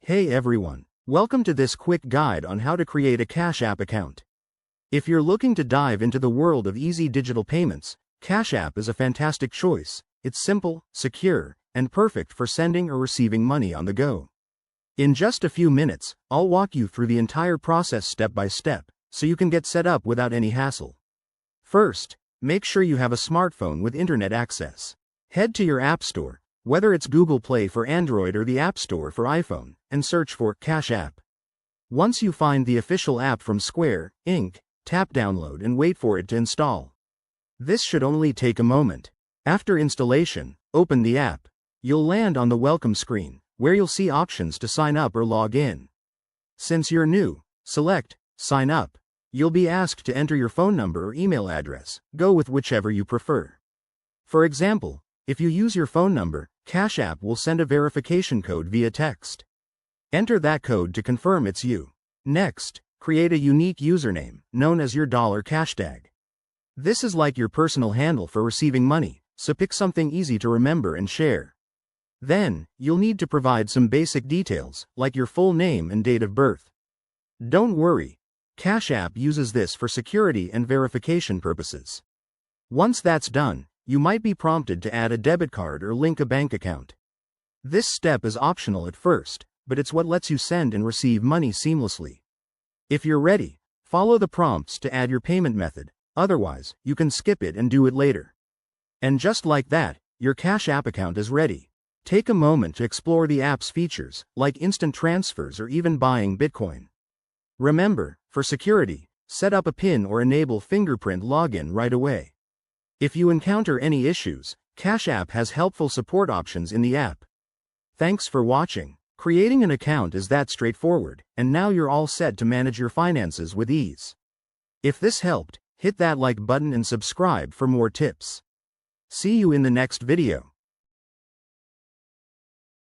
Hey everyone, welcome to this quick guide on how to create a Cash App account. If you're looking to dive into the world of easy digital payments, Cash App is a fantastic choice. It's simple, secure, and perfect for sending or receiving money on the go. In just a few minutes, I'll walk you through the entire process step by step, so you can get set up without any hassle. First, make sure you have a smartphone with internet access. Head to your App Store, whether it's Google Play for Android or the App Store for iPhone, and search for Cash App. Once you find the official app from Square, Inc., tap Download and wait for it to install. This should only take a moment. After installation, open the app. You'll land on the welcome screen, where you'll see options to sign up or log in. Since you're new, select Sign Up. You'll be asked to enter your phone number or email address. Go with whichever you prefer. For example, if you use your phone number, Cash App will send a verification code via text. Enter that code to confirm it's you. Next, create a unique username, known as your $cashtag. This is like your personal handle for receiving money, so pick something easy to remember and share. Then, you'll need to provide some basic details, like your full name and date of birth. Don't worry, Cash App uses this for security and verification purposes. Once that's done, you might be prompted to add a debit card or link a bank account. This step is optional at first, but it's what lets you send and receive money seamlessly. If you're ready, follow the prompts to add your payment method, otherwise, you can skip it and do it later. And just like that, your Cash App account is ready. Take a moment to explore the app's features, like instant transfers or even buying Bitcoin. Remember, for security, set up a PIN or enable fingerprint login right away. If you encounter any issues, Cash App has helpful support options in the app. Thanks for watching. Creating an account is that straightforward, and now you're all set to manage your finances with ease. If this helped, hit that like button and subscribe for more tips. See you in the next video.